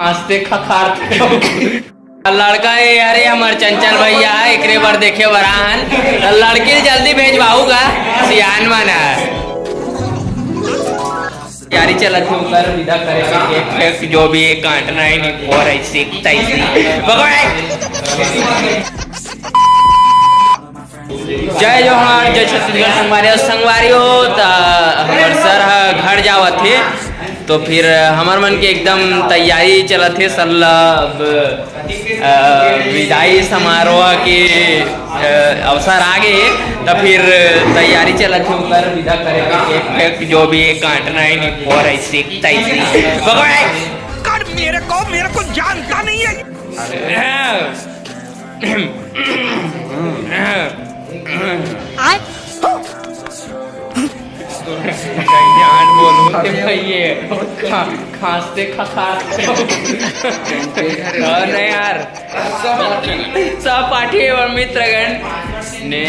हंसते खखारते लड़का है अरे हमार चंचल भैया है एकरे बार देखे बराहन लड़की जल्दी भेजवाऊगा सियान माना यारी चला थी ऊपर विदा करेगा एक जो भी एक काटना है नहीं और ऐसे जय जोहार जय छत्तीसगढ़ संगवारियों हमार सर घर जावत थे तो फिर हमार मन के एकदम तैयारी चलत थे सल्लब विदाई समारोह के अवसर आ गए तो फिर तैयारी चलत थे ऊपर विदा करेगा एक जो भी एक काटना है नहीं और ऐसे मेरे को जानता नहीं है जान बोलूं कि भाई ये खांसते खखारते नहीं यार सब पाठी और मित्रगण ने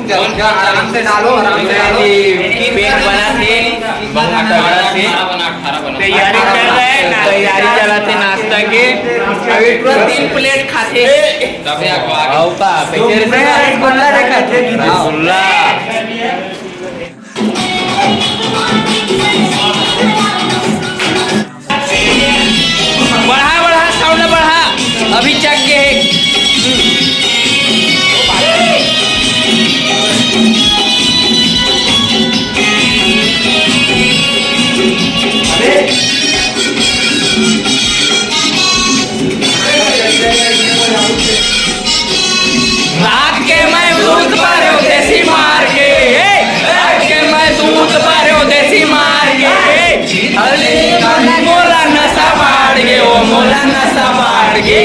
ये आराम से डालो पेट बना थे तैयारी चला थे नाश्ता के अभी पूरा 3 प्लेट खाते बढ़ा साउंड बढ़ा अभी चक के रात के मैं दूध पर देसी मार के रात के मैं दूध पर देसी मार के मोला नशा मार के ओ मोला नशा मार के